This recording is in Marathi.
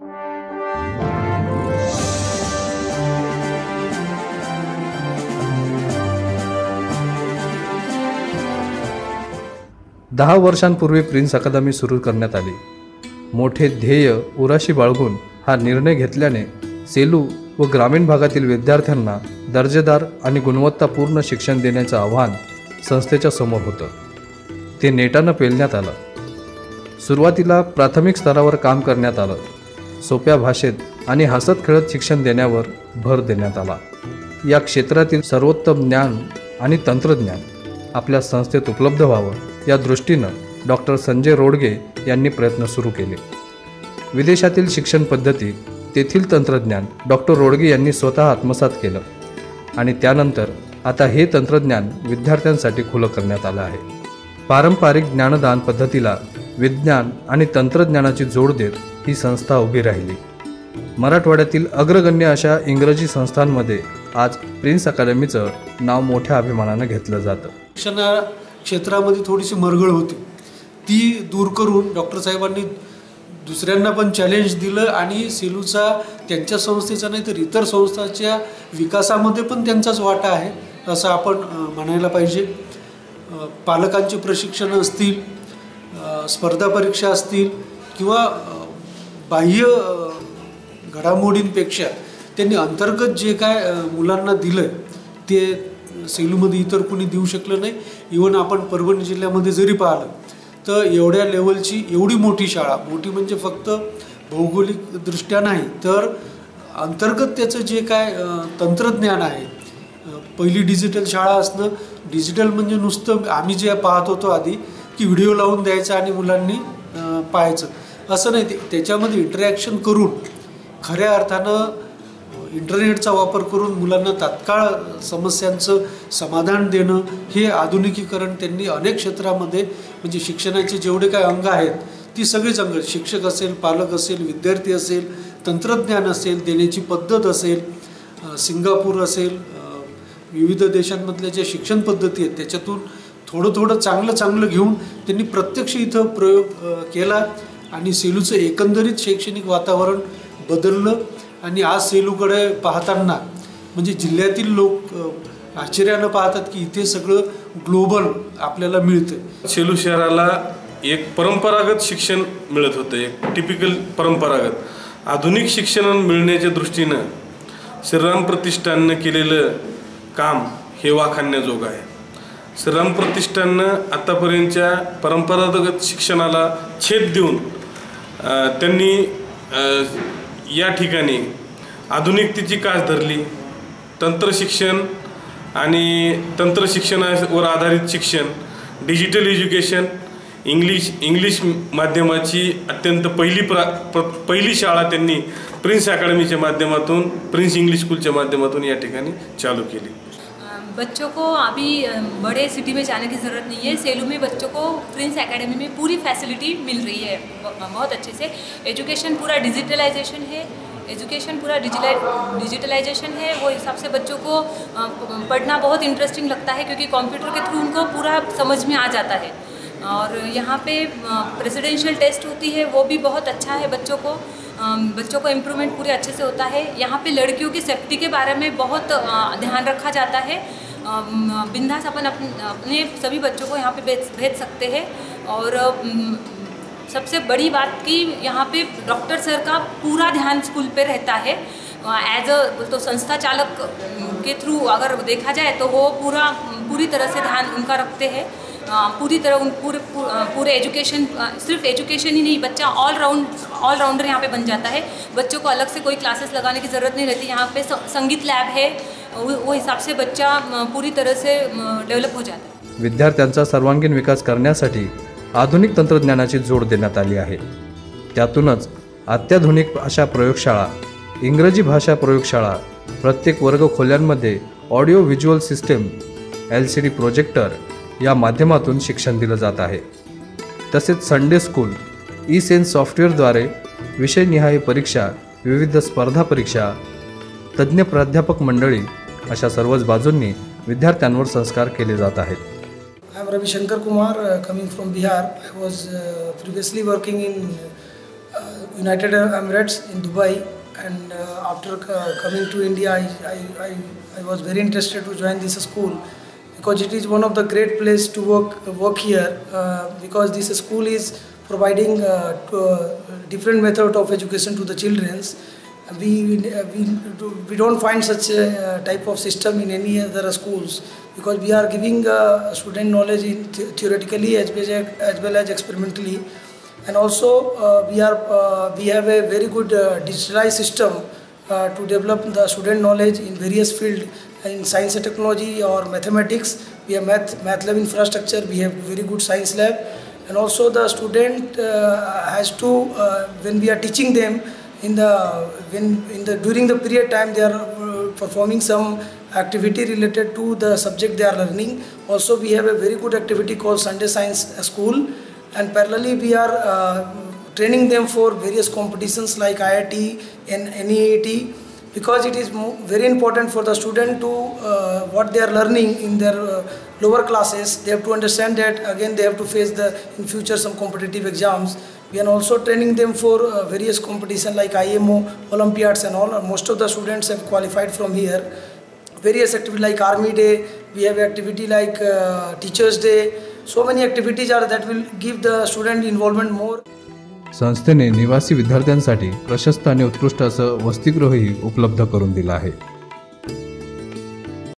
दहा वर्षांपूर्वी प्रिन्स अकादमी सुरू करण्यात आली. मोठे ध्येय उराशी बाळगून हा निर्णय घेतल्याने सेलू व ग्रामीण भागातील विद्यार्थ्यांना दर्जेदार आणि गुणवत्तापूर्ण शिक्षण देण्याचं आव्हान संस्थेच्या समोर होतं. ते नेटानं पेलण्यात आलं. सुरुवातीला प्राथमिक स्तरावर काम करण्यात आलं. सोप्या भाषेत आणि हसत खेळत शिक्षण देण्यावर भर देण्यात आला. या क्षेत्रातील सर्वोत्तम ज्ञान आणि तंत्रज्ञान आपल्या संस्थेत उपलब्ध व्हावं या दृष्टीनं डॉक्टर संजय रोडगे यांनी प्रयत्न सुरू केले. विदेशातील शिक्षण पद्धती, तेथील तंत्रज्ञान डॉक्टर रोडगे यांनी स्वतः आत्मसात केलं आणि त्यानंतर आता हे तंत्रज्ञान विद्यार्थ्यांसाठी खुलं करण्यात आलं आहे. पारंपरिक ज्ञानदान पद्धतीला विज्ञान आणि तंत्रज्ञानाची जोड देत ही संस्था उभी राहिली. मराठवाड्यातील अग्रगण्य अशा इंग्रजी संस्थांमध्ये आज प्रिन्स अकादमीचं नाव मोठ्या अभिमानानं घेतलं जातं. शिक्षण क्षेत्रामध्ये थोडीशी मरगळ होती, ती दूर करून डॉक्टर साहेबांनी दुसऱ्यांना पण चॅलेंज दिलं आणि सेलूचा त्यांच्या संस्थेचा नाही तर इतर संस्थांच्या विकासामध्ये पण त्यांचाच वाटा आहे असं आपण म्हणायला पाहिजे. पालकांचे प्रशिक्षण असतील, स्पर्धा परीक्षा असतील किंवा बाह्य घडामोडींपेक्षा त्यांनी अंतर्गत जे काय मुलांना दिलं ते सेलूमध्ये इतर कोणी देऊ शकलं नाही. इवन आपण परभणी जिल्ह्यामध्ये जरी पाहिलं तर एवढ्या लेवलची एवढी मोठी शाळा, मोठी म्हणजे फक्त भौगोलिकदृष्ट्या नाही तर अंतर्गत त्याचं जे काय तंत्रज्ञान आहे. पहिली डिजिटल शाळा असणं, डिजिटल म्हणजे नुसतं आम्ही जे पाहत होतो आधी की व्हिडिओ लावून द्यायचा आणि मुलांनी पाहायचं असं नाही, त्याच्यामध्ये इंटरॅक्शन करून खऱ्या अर्थानं इंटरनेटचा वापर करून मुलांना तात्काळ समस्यांचं समाधान देणं हे आधुनिकीकरण त्यांनी अनेक क्षेत्रामध्ये म्हणजे शिक्षणाचे जेवढे काय अंग आहेत ती सगळीच अंग, शिक्षक असेल, पालक असेल, विद्यार्थी असेल, तंत्रज्ञान असेल, देण्याची पद्धत असेल, सिंगापूर असेल, विविध देशांमधल्या ज्या शिक्षण पद्धती आहेत त्याच्यातून थोडं चांगलं घेऊन त्यांनी प्रत्यक्ष इथं प्रयोग केला आणि सेलूचं एकंदरीत शैक्षणिक वातावरण बदललं. आणि आज सेलूकडे पाहताना म्हणजे जिल्ह्यातील लोक आश्चर्यानं पाहतात की इथे सगळं ग्लोबल आपल्याला मिळतं. सेलू शहराला एक परंपरागत शिक्षण मिळत होतं, एक टिपिकल परंपरागत. आधुनिक शिक्षण मिळण्याच्या दृष्टीनं श्रीराम प्रतिष्ठाननं केलेलं काम हे वाखाणण्याजोगं आहे. श्रीराम प्रतिष्ठाननं आतापर्यंतच्या परंपरागत शिक्षणाला छेद देऊन त्यांनी या ठिकाणी आधुनिकतेची कास धरली. तंत्रशिक्षण आणि तंत्रशिक्षणावर आधारित शिक्षण, डिजिटल एज्युकेशन, इंग्लिश माध्यमाची अत्यंत पहिली शाळा त्यांनी प्रिन्स अकादमीच्या माध्यमातून, प्रिन्स इंग्लिश स्कूलच्या माध्यमातून या ठिकाणी चालू केली. बच्चों को अभी बड़े सिटी में जाने की ज़रूरत नहीं है. सेलू में बच्चों को प्रिन्स एकेडमी में पूरी फैसिलिटी मिल रही है बहुत अच्छे से. एजुकेशन पूरा डिजिटलाइजेशन है, डिजिटलाइजेशन है. वो हिसाब से बच्चों को पढ़ना बहुत इंटरेस्टिंग लगता है क्योंकि कंप्यूटर के थ्रू उनको पूरा समझ में आ जाता है. और यहाँ पे प्रेसिडेंशियल टेस्ट होती है वो भी बहुत अच्छा है. बच्चों को इम्प्रूवमेंट पूरे अच्छे से होता है. यहाँ पे लड़कियों की सेफ्टी के बारे में बहुत ध्यान रखा जाता है. बिंदास अपन अपने सभी बच्चों को यहाँ पे भेज सकते हैं. और सबसे बड़ी बात कि यहाँ पे डॉक्टर सर का पूरा ध्यान स्कूल पे रहता है. एज तो संस्था चालक के थ्रू अगर देखा जाए तो वो पूरी तरह से ध्यान उनका रखते हैं. पूरी तरह पूरे एजुकेशन, सिर्फ एजुकेशन ही नहीं, बच्चा ऑलराउंडर यहाँ पे बन जाता है. बच्चों को अलग से कोई क्लासेस लगाने की ज़रूरत नहीं रहती. यहाँ पे संगीत लैब है, वो हिसाब से बच्चा पूरी तरह से डेवलप हो जाता है. विद्यार्थ्यांचा सर्वांगीण विकास करण्यासाठी आधुनिक तंत्रज्ञानाची जोड देण्यात आली आहे. त्यातूनच अत्याधुनिक अशा प्रयोगशाळा, इंग्रजी भाषा प्रयोगशाळा, प्रत्येक वर्ग खोल्यांमध्ये audio visual system, LCD projector या माध्यमातून शिक्षण दिलं जात आहे. तसेच संडे स्कूल, ई-सेन्स सॉफ्टवेअरद्वारे विषयनिहाय परीक्षा, विविध स्पर्धा परीक्षा, तज्ज्ञ प्राध्यापक मंडळी अशा सर्वच बाजूंनी विद्यार्थ्यांवर संस्कार केले जात आहेत. I am Ravi Shankar Kumar, coming from Bihar. I was previously working in United Arab Emirates in Dubai, and after coming to India, I was very interested to join this school because it is one of the great place to work here because this school is providing different method of education to the children. We don't find such a type of system in any other schools because we are giving student knowledge in theoretically as well as experimentally, and also we have a very good digitalized system to develop the student knowledge in various fields. In science and technology or mathematics, we have math lab infrastructure, we have very good science lab, and also the student has to when we are teaching them during the period time they are performing some activity related to the subject they are learning. Also we have a very good activity called Sunday Science School, and parallelly we are training them for various competitions like IIT and NEAT, because it is very important for the student to what they are learning in their lower classes. They have to understand that again they have to face in future some competitive exams. We are also training them for various competition like IMO, Olympiads and all. Most of the students have qualified from here. Various activities like Army Day, we have activity like Teachers Day. So many activities are that will give the student involvement more. संस्थेने निवासी विद्यार्थ्यांसाठी प्रशस्त आणि उत्कृष्ट असं वसतिगृहही उपलब्ध करून दिलं आहे.